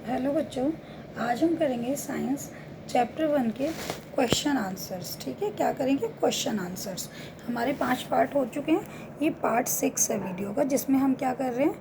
Hello बच्चों, आज हम करेंगे साइंस चैप्टर 1 के क्वेश्चन आंसर्स। ठीक है, क्या करेंगे? Question answers. हमारे 5 पार्ट हो चुके हैं, ये पार्ट 6 है वीडियो का, जिसमें हम क्या कर रहे हैं?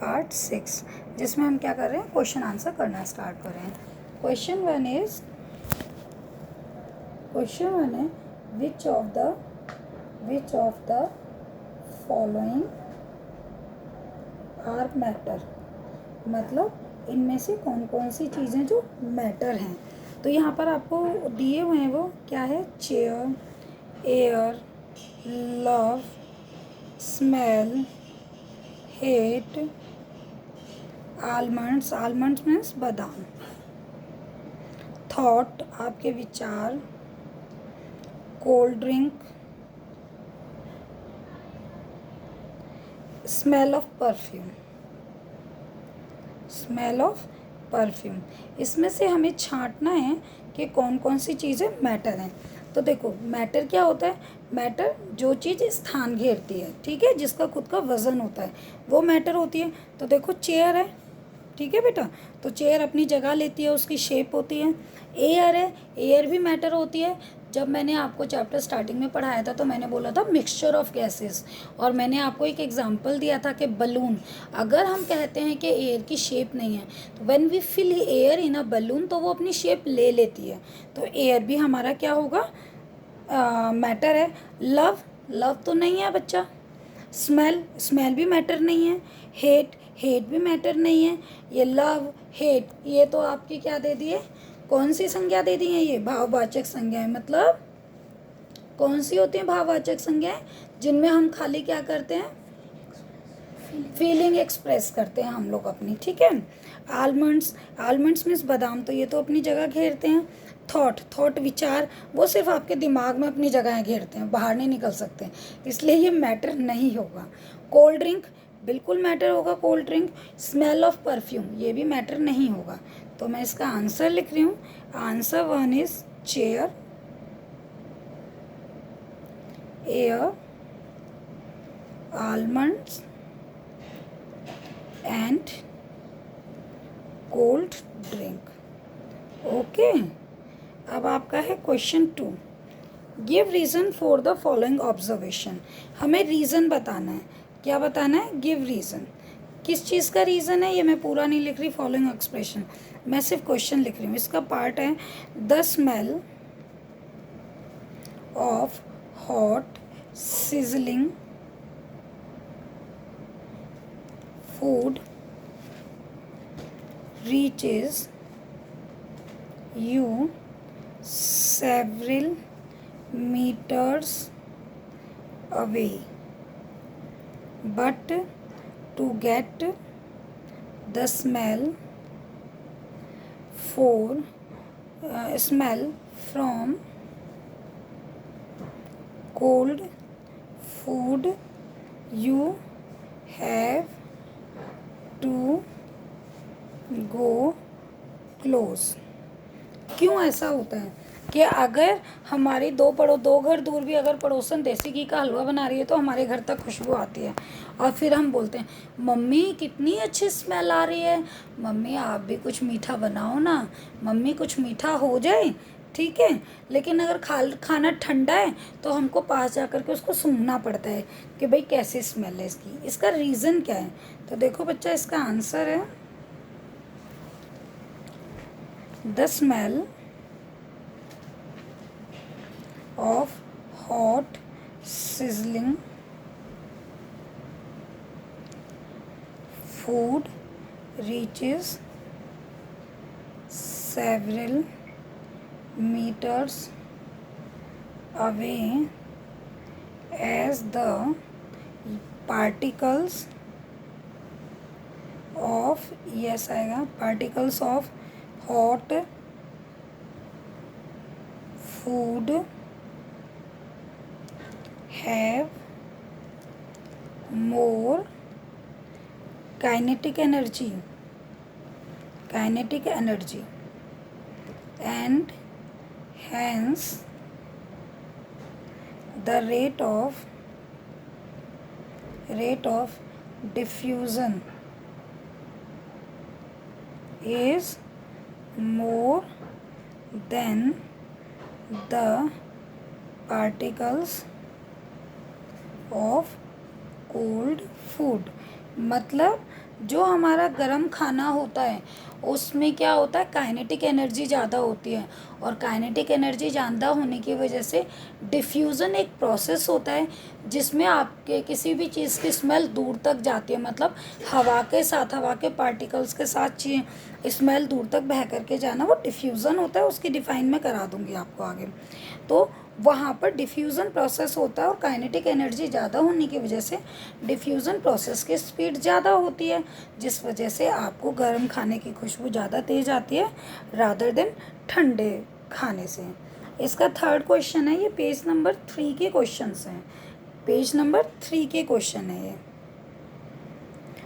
पार्ट 6, जिसमें हम क्या कर रहे हैं? क्वेश्चन आंसर करना स्टार्ट कर रहे हैं। क्वेश्चन वन है which of the following are matter, मतलब इनमें से कौन कौन सी चीज़ें जो मैटर हैं। तो यहाँ पर आपको दिए हुए हैं, वो क्या है? Chair, air, love, smell, hate, almonds, almonds means बादाम, थॉट आपके विचार, cold drink, smell of perfume, smell of perfume. इसमें से हमें छांटना है कि कौन कौन सी चीज़ें मैटर हैं। तो देखो, मैटर क्या होता है? मैटर जो चीज़ स्थान घेरती है, ठीक है, जिसका खुद का वज़न होता है, वो मैटर होती है। तो देखो, चेयर है, ठीक है बेटा, तो चेयर अपनी जगह लेती है, उसकी शेप होती है। एयर है, एयर भी मैटर होती है। जब मैंने आपको चैप्टर स्टार्टिंग में पढ़ाया था तो मैंने बोला था मिक्सचर ऑफ गैसेस, और मैंने आपको एक एग्जांपल दिया था कि बलून, अगर हम कहते हैं कि एयर की शेप नहीं है, तो when we fill air in a balloon, तो वो अपनी शेप ले लेती है। तो एयर भी हमारा क्या होगा? मैटर है। लव, लव तो नहीं है बच्चा। स्मेल, स्मेल भी मैटर नहीं है। हेट, हेट भी मैटर नहीं है। ये लव, हेट, ये तो आपकी क्या दे दिए? कौन सी संज्ञा दे दी है? ये भाववाचक संज्ञाएं। मतलब कौन सी होती हैं भाववाचक संज्ञाएं? जिनमें हम खाली क्या करते हैं? फीलिंग एक्सप्रेस करते हैं हम लोग अपनी, ठीक है। आलमंड्स, आलमंड्स मीन्स बादाम, तो ये तो अपनी जगह घेरते हैं। थॉट, थॉट विचार, वो सिर्फ आपके दिमाग में अपनी जगह घेरते हैं, बाहर नहीं निकल सकते, इसलिए ये मैटर नहीं होगा। कोल्ड ड्रिंक बिल्कुल मैटर होगा, cold drink. Smell of perfume, ये भी मैटर नहीं होगा। तो मैं इसका आंसर लिख रही हूँ। Answer 1 is chair, air, almonds and cold drink. Okay, अब आपका है question 2। Give reason for the following observation. हमें रीज़न बताना है। क्या बताना है? Give reason. किस चीज़ का रीज़न है? ये मैं पूरा नहीं लिख रही फॉलोइंग एक्सप्रेशन, मैं सिर्फ क्वेश्चन लिख रही हूँ। इसका पार्ट है the smell of hot sizzling food reaches you several meters away, but to get the smell from cold food, you have to go close। क्यों ऐसा होता है कि अगर हमारी दो घर दूर भी अगर पड़ोसन देसी घी का हलवा बना रही है तो हमारे घर तक खुशबू आती है, और फिर हम बोलते हैं मम्मी कितनी अच्छी स्मेल आ रही है, मम्मी आप भी कुछ मीठा बनाओ ना, मम्मी कुछ मीठा हो जाए, ठीक है। लेकिन अगर खाना ठंडा है तो हमको पास जा कर के उसको सूंघना पड़ता है कि भाई कैसी स्मेल है इसकी। इसका रीज़न क्या है? तो देखो बच्चा, इसका आंसर है the smell of hot sizzling food reaches several meters away as the particles of, yes आएगा, particles of hot food have more kinetic energy and hence the rate of diffusion is more than the particles of cold food। मतलब जो हमारा गर्म खाना होता है उसमें क्या होता है, काइनेटिक एनर्जी ज़्यादा होती है, और काइनेटिक एनर्जी ज़्यादा होने की वजह से डिफ्यूज़न एक प्रोसेस होता है जिसमें आपके किसी भी चीज़ की स्मेल दूर तक जाती है। मतलब हवा के साथ, हवा के पार्टिकल्स के साथ स्मेल दूर तक बह करके जाना, वो डिफ्यूज़न होता है। उसकी डिफ़ाइन मैं करा दूँगी आपको आगे। तो वहाँ पर डिफ्यूज़न प्रोसेस होता है, और काइनेटिक एनर्जी ज़्यादा होने की वजह से डिफ्यूज़न प्रोसेस की स्पीड ज़्यादा होती है, जिस वजह से आपको गर्म खाने की खुशबू ज़्यादा तेज़ आती है रादर देन ठंडे खाने से। इसका थर्ड क्वेश्चन है, ये पेज नंबर 3 के क्वेश्चंस हैं। पेज नंबर 3 के क्वेश्चन है ये,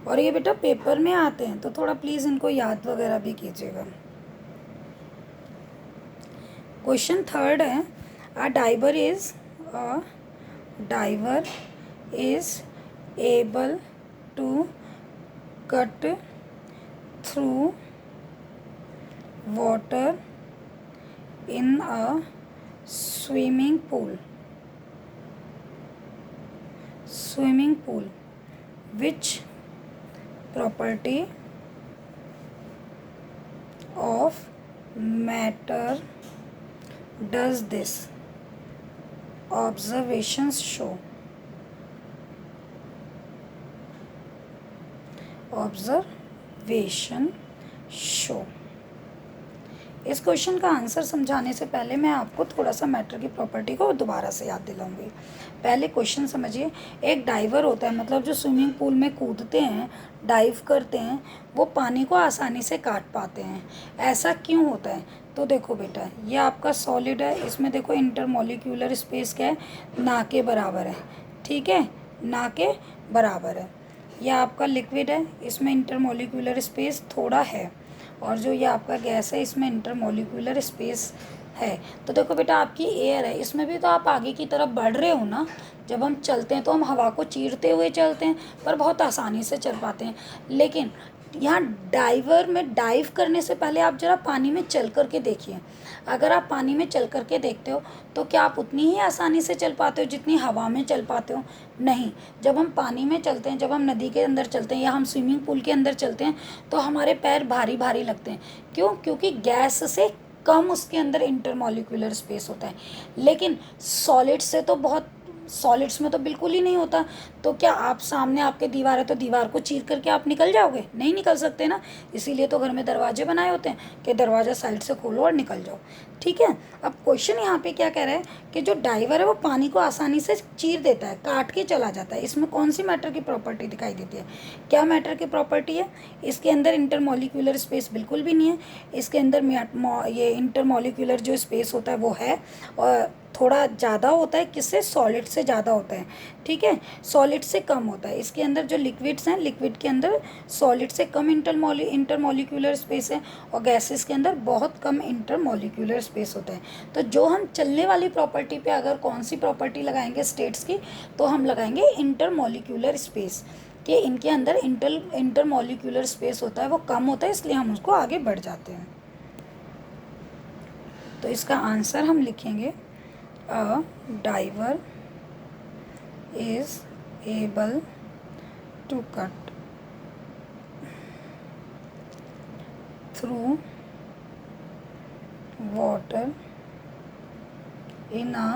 और ये बेटा पेपर में आते हैं, तो थोड़ा प्लीज़ इनको याद वगैरह भी कीजिएगा। क्वेश्चन थर्ड है, a diver is able to cut through water in a swimming pool, which property of matter does this observations show? Observation show. इस क्वेश्चन का आंसर समझाने से पहले मैं आपको थोड़ा सा मैटर की प्रॉपर्टी को दोबारा से याद दिलाऊंगी। पहले क्वेश्चन समझिए। एक डाइवर होता है, मतलब जो स्विमिंग पूल में कूदते हैं, डाइव करते हैं, वो पानी को आसानी से काट पाते हैं। ऐसा क्यों होता है? तो देखो बेटा, ये आपका सॉलिड है, इसमें देखो इंटरमॉलिक्यूलर स्पेस क्या है, ना के बराबर है। ठीक है, ना के बराबर है। यह आपका लिक्विड है, इसमें इंटरमॉलिक्यूलर स्पेस थोड़ा है, और जो ये आपका गैस है इसमें इंटरमॉलिक्यूलर स्पेस है। तो देखो बेटा, आपकी एयर है, इसमें भी तो आप आगे की तरफ बढ़ रहे हो ना। जब हम चलते हैं तो हम हवा को चीरते हुए चलते हैं, पर बहुत आसानी से चल पाते हैं। लेकिन यहाँ डाइवर में डाइव करने से पहले आप ज़रा पानी में चल करके देखिए। अगर आप पानी में चल करके देखते हो तो क्या आप उतनी ही आसानी से चल पाते हो जितनी हवा में चल पाते हो? नहीं। जब हम पानी में चलते हैं, जब हम नदी के अंदर चलते हैं या हम स्विमिंग पूल के अंदर चलते हैं, तो हमारे पैर भारी भारी लगते हैं। क्यों? क्योंकि गैस से कम उसके अंदर इंटरमॉलिक्यूलर स्पेस होता है। लेकिन सॉलिड से तो बहुत, सॉलिड्स में तो बिल्कुल ही नहीं होता। तो क्या आप सामने आपके दीवार है तो दीवार को चीर करके आप निकल जाओगे? नहीं निकल सकते ना। इसीलिए तो घर में दरवाजे बनाए होते हैं कि दरवाज़ा साइड से खोलो और निकल जाओ। ठीक है। अब क्वेश्चन यहाँ पे क्या कह रहा है कि जो डाइवर है वो पानी को आसानी से चीर देता है, काट के चला जाता है। इसमें कौन सी मैटर की प्रॉपर्टी दिखाई देती है? क्या मैटर की प्रॉपर्टी है? इसके अंदर इंटरमॉलिक्यूलर स्पेस बिल्कुल भी नहीं है। इसके अंदर ये इंटरमॉलिक्यूलर जो स्पेस होता है वो है, और थोड़ा ज़्यादा होता है। किससे? सॉलिड से ज़्यादा होता है। ठीक है, सॉलिड से कम होता है। इसके अंदर जो लिक्विड्स हैं, लिक्विड के अंदर सॉलिड से कम इंटरमॉलिक्यूलर स्पेस है, और गैसेस के अंदर बहुत कम इंटरमॉलिक्यूलर स्पेस होता है। तो जो हम चलने वाली प्रॉपर्टी पे अगर कौन सी प्रॉपर्टी लगाएंगे स्टेट्स की, तो हम लगाएंगे इंटरमॉलिक्यूलर स्पेस, कि इनके अंदर इंटरमॉलिक्यूलर स्पेस होता है वो कम होता है, इसलिए हम उसको आगे बढ़ जाते हैं। तो इसका आंसर हम लिखेंगे, a diver is able to cut through water in a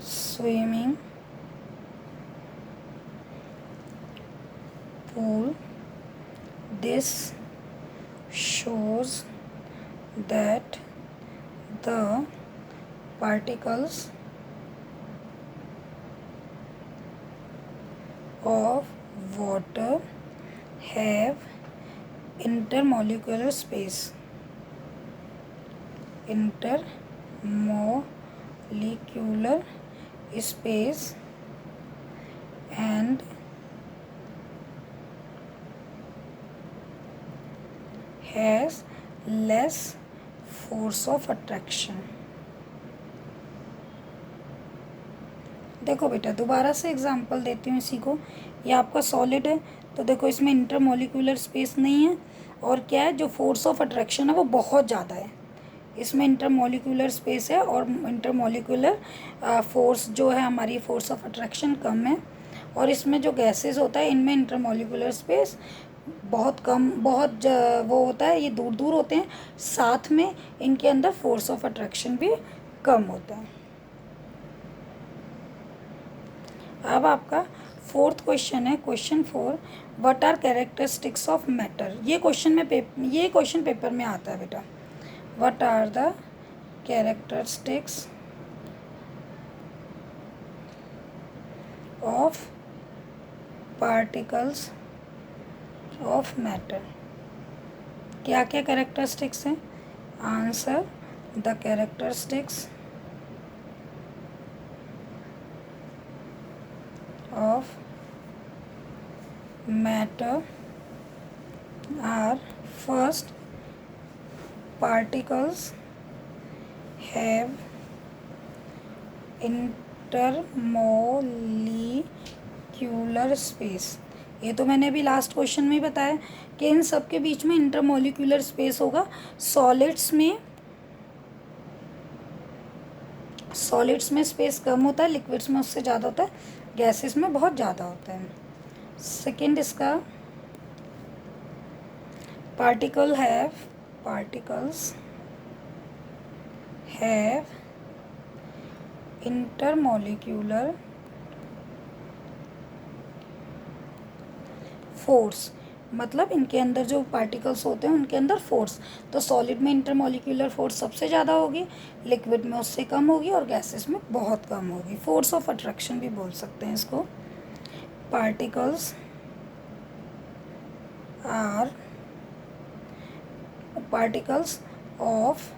swimming pool. This shows that the particles of water have intermolecular space, and has less force of attraction. देखो बेटा, दोबारा से एग्जांपल देती हूँ इसी को। ये आपका सॉलिड है, तो देखो इसमें इंटरमोलिकुलर स्पेस नहीं है, और क्या है, जो फोर्स ऑफ अट्रैक्शन है वो बहुत ज़्यादा है। इसमें इंटरमोलिकुलर स्पेस है और इंटरमोलिकुलर फोर्स जो है हमारी फोर्स ऑफ अट्रैक्शन कम है। और इसमें जो गैसेस होता है इनमें इंटरमोलिकुलर स्पेस बहुत कम, वो होता है, ये दूर दूर होते हैं, साथ में इनके अंदर फोर्स ऑफ अट्रैक्शन भी कम होता है। अब आपका फोर्थ क्वेश्चन है, question 4, what are characteristics of matter. ये क्वेश्चन पेपर में आता है बेटा। What are the characteristics of particles of matter. क्या क्या कैरेक्टरिस्टिक्स हैं? Answer, the characteristics of matter are: first, particles have intermolecular space। ये तो मैंने अभी लास्ट क्वेश्चन में ही बताया कि इन सब के बीच में इंटरमोलिकुलर स्पेस होगा। सॉलिड्स में स्पेस कम होता है, लिक्विड्स में उससे ज़्यादा होता है, गैसेस में बहुत ज़्यादा होता है। सेकेंड इसका, पार्टिकल्स हैव इंटरमोलिकुलर फोर्स, मतलब इनके अंदर जो पार्टिकल्स होते हैं उनके अंदर फोर्स, तो सॉलिड में इंटरमोलिकुलर फोर्स सबसे ज़्यादा होगी, लिक्विड में उससे कम होगी, और गैसेस में बहुत कम होगी। फोर्स ऑफ अट्रैक्शन भी बोल सकते हैं इसको। Particles of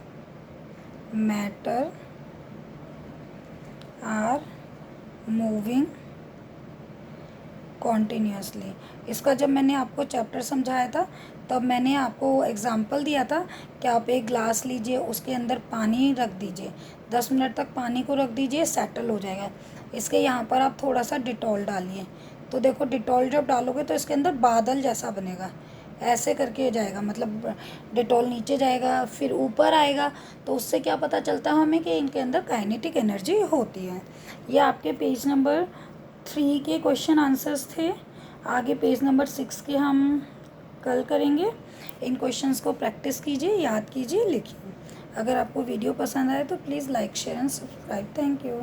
matter are moving continuously. इसका जब मैंने आपको चैप्टर समझाया था तब मैंने आपको एग्जांपल दिया था कि आप एक ग्लास लीजिए, उसके अंदर पानी रख दीजिए, 10 मिनट तक पानी को रख दीजिए, सेटल हो जाएगा। इसके यहाँ पर आप थोड़ा सा डिटॉल डालिए, तो देखो डिटॉल जब डालोगे तो इसके अंदर बादल जैसा बनेगा, ऐसे करके जाएगा, मतलब डिटॉल नीचे जाएगा फिर ऊपर आएगा, तो उससे क्या पता चलता है हमें कि इनके अंदर काइनेटिक एनर्जी होती है। ये आपके पेज नंबर 3 के क्वेश्चन आंसर्स थे। आगे पेज नंबर 6 के हम कल करेंगे। इन क्वेश्चंस को प्रैक्टिस कीजिए, याद कीजिए, लिखिए। अगर आपको वीडियो पसंद आए तो please like, share and subscribe. Thank you.